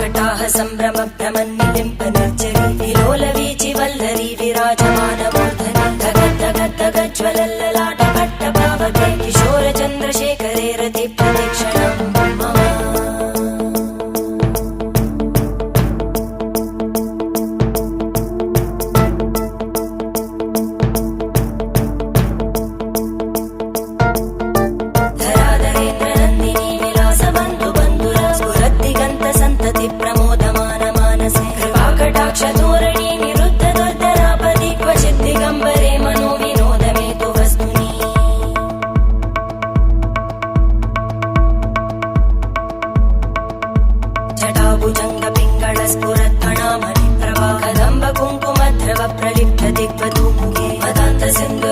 कटाह सम्भ्रम भ्रमन्निलिम्प निर्जरी विलोलवीचि वल्लरी विराजमानमूर्धनि धगद्धगद्धगज्ज्वलल्ललाटपट्टपावके किशोरचन्द्रशेखरे रति प्रतीक्षणम् मम क्षतोरणी निरुद्ध दुर्धरापदि क्वचित् दिगम्बरे मनो विनोदमेतु वस्तुनि जटाभुजङ्ग पिङ्गळ स्फुरत्फणामणि प्रभा कदम्ब कुङ्कुमद्रव प्रलिप्त दिग्वधूमुखे मदान्त सिन्धु